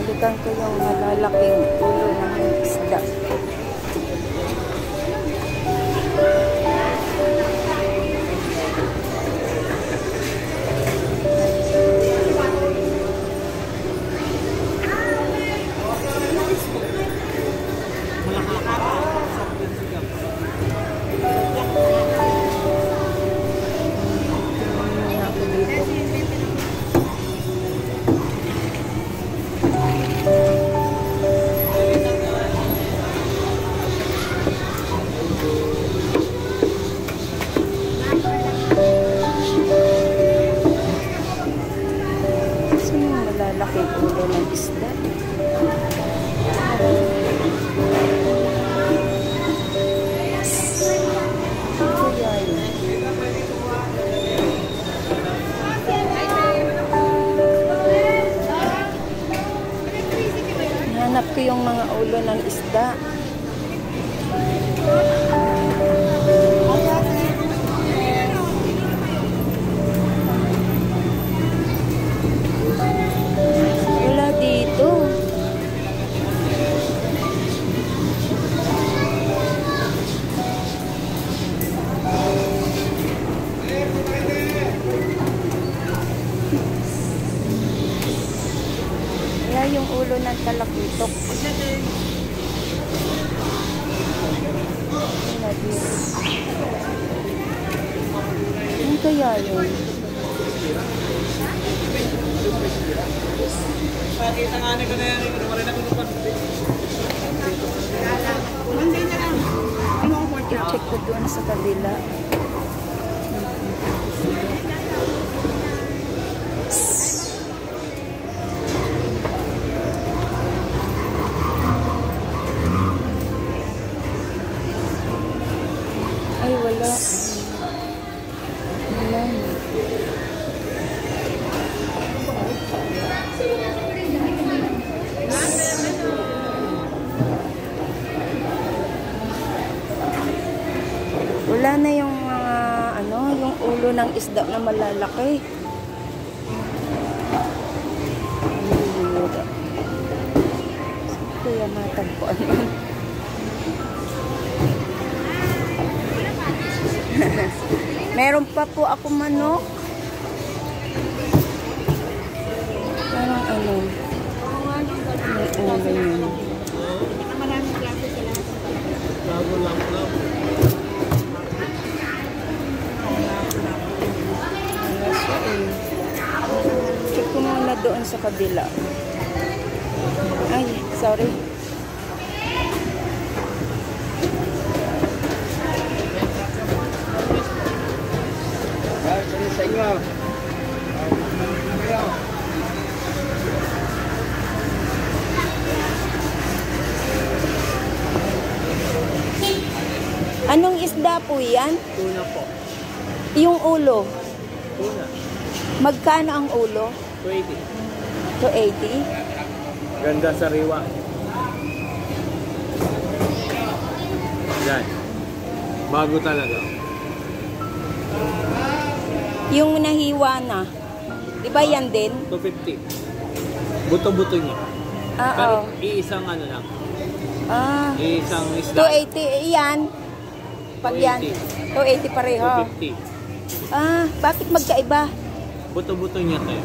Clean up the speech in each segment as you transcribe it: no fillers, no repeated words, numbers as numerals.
Balikan ko yung malalaking ulo ng isda. Malaking ulo ng isda. Hanap ko yung mga ulo ng isda. Yung ulo ng talakitok. Ano kaya yun? Pakita nga ko na yan. I-check ko doon sa kabila. Ay, wala. Wala. Wala na yung yung ulo ng isda na malalaki. Kaya matagpuan yun. Meron pa po ako manok. Parang may ulo yun. Maraming klase sila. Lago lang. Wala siya eh. Check ko muna doon sa kabila. Ay, sorry. Sa inyo. Anong isda po yan? Tuna po. Yung ulo. Tuna. Magkano ang ulo? 20. 280? Ganda sa riwa. Yan. Bago talaga. Yung nahiwa na. Di ba yan din? 250. Buto-buto niya. Pero iisang lang. Iisang isda. 280 yan. Pag yan. 280 pareho. 250. Bakit magkaiba? Buto-buto niya kayo.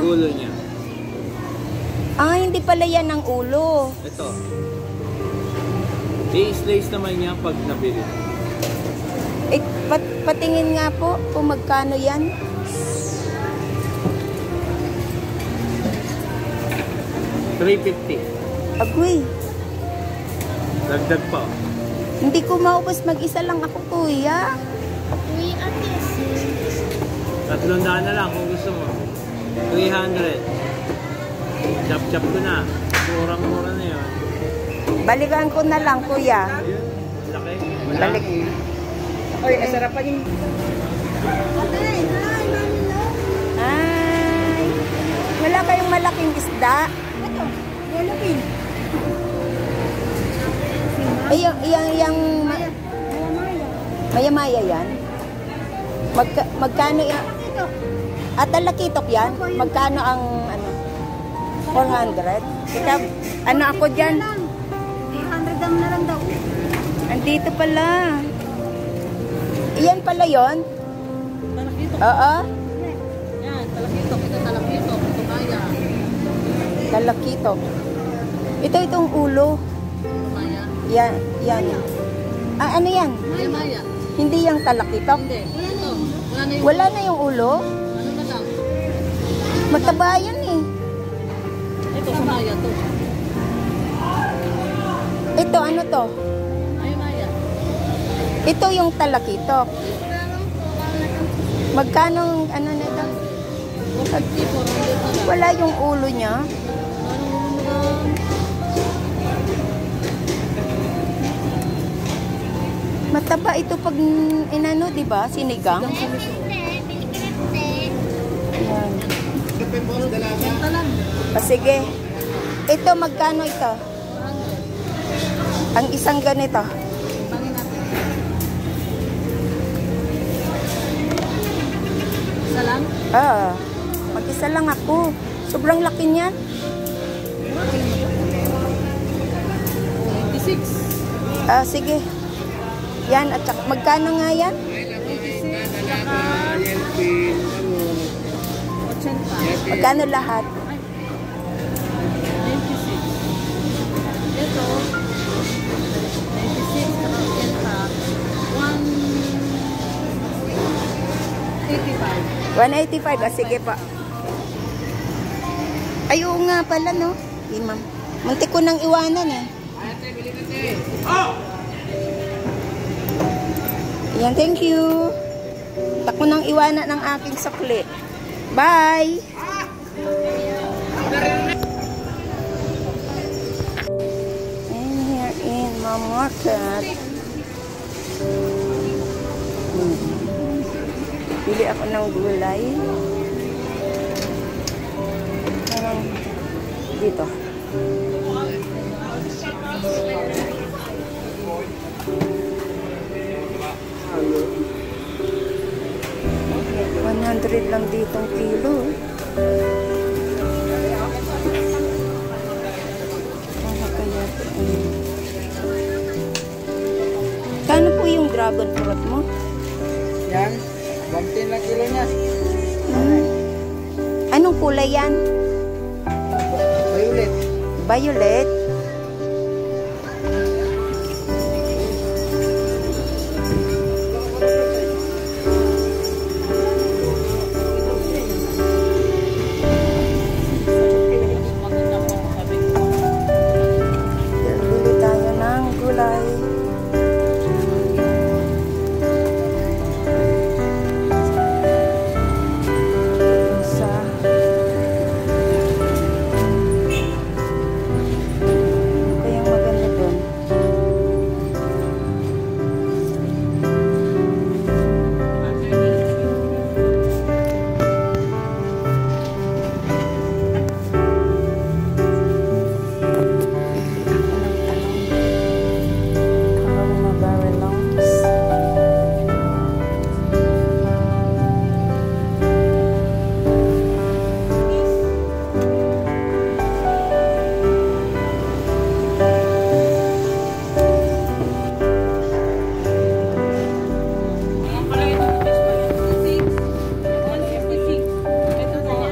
Ulo niya. Hindi pala yan ang ulo. Ito. I-slice naman niya pag nabili. Patingin nga po kung magkano yan. 350. Agoy. Dagdag pa. Hindi ko maubos, mag-isa lang ako, kuya. Uy, ate. 300 na lang kung gusto mo. 300. Chop-chop ko na. Murang-mura na yun. Balikan ko na lang, kuya. Laki. Balik. Ay, nasarapan yung... Ay. Wala kayong malaking isda? Ito, yellowfin. Yung maya-maya yan? Magkano yan? Ito. Talakitok yan? Magkano ang 400? Ikaw, ano ako dyan? 800 ang na lang daw. Andito pala. Iyan pala yon? Talakito. Oo. Yan, talakito. Ito talakito. Ito kaya. Talakito. Itong ulo. Maya. Yan, yan. Ah, ano yan? Maya, maya. Hindi yung talakito? Hindi. Ito. Wala na yung Wala na yung ulo? ano na lang. Mataba yan eh. Ito sa maya to. Ito, ano to? Maya, maya. Ito yung talakito. Magkano, ano nito? 150, 400 na lang. Wala yung ulo niya. Mataba ito pag inano, di ba? Sinigang. Yan. Benta lang. Ah, sige. Ito, magkano ito? Ang isang ganito. Bangin natin. Isa lang? Ah, mag-isa lang ako. Sobrang laki niyan. 86. Ah, sige. Yan, at saka, magkano nga yan? 86. Saka 80. Magkano lahat? 96. Ito, 96 saka 80. 185. Ah, sige pa. Ay, oo nga pala, no? Ma'am. Muntik ko nang iwanan, eh. Yan, thank you. Tako nang iwanan ng aking sukli. Bye! And here in my market. Bili ako ng gulay. Parang dito. $100 lang ditong kilo. Kaya kano po yung dragon fruit mo? Yan. 110 lang kilo niya. Anong kulay yan? Violet. Violet? Bili tayo ng gulay. Isa. Ano kayang maganda doon? Parang mga barrelongs. Ayan pala ito. 156. 156. Ito po. Sa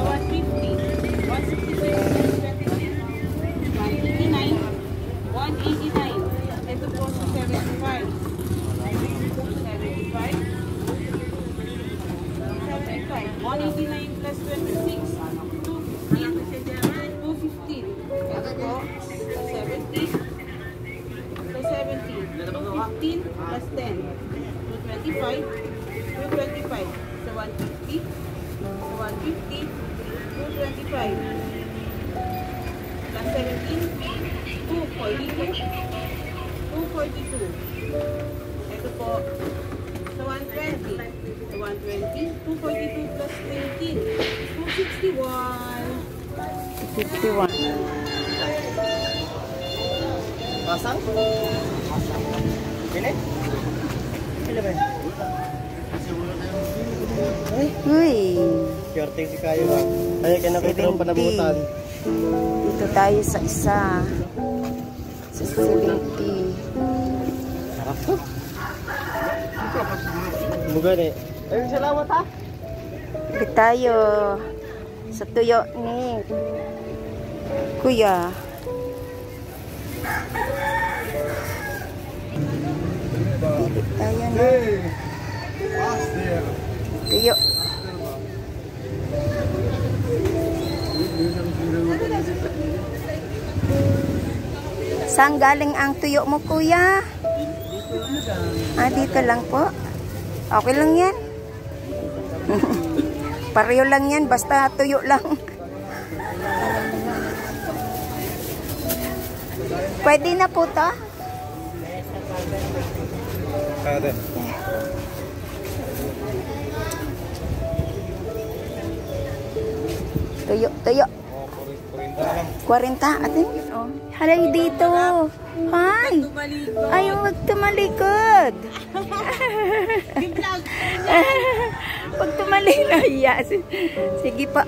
150. 166. 189. Ito po sa 75. 75. 189 plus 26. 215. Ito po. 70. Plus 70. 215 plus 10. 225. 225. So 150. So 150. 225. Plus 17. 242. 242. Ito po. So 120. So 120. 242 plus 19. 261. 51. Pasang? Pili? Pili ba? Uy! Swerte si Kayo ha. Kaya ka nakita ng panabutan. Dito tayo sa isa. Sa 70. Sarap to. Bugan eh. Ayun, salamat ha. Dito tayo sa tuyo ni Kuya. Dito tayo na. Tuyo. Saan galing ang tuyo mo, Kuya? Ah, dito lang po. Okay lang yan. Pareho lang yan, basta tuyo lang. Pwede na po to? Kada. Tuyo, tuyo. 40 atin. Oh. Halay dito. Hi. Ay, huwag tumalikod. Huwag tumalikod. Yes. Sige pa.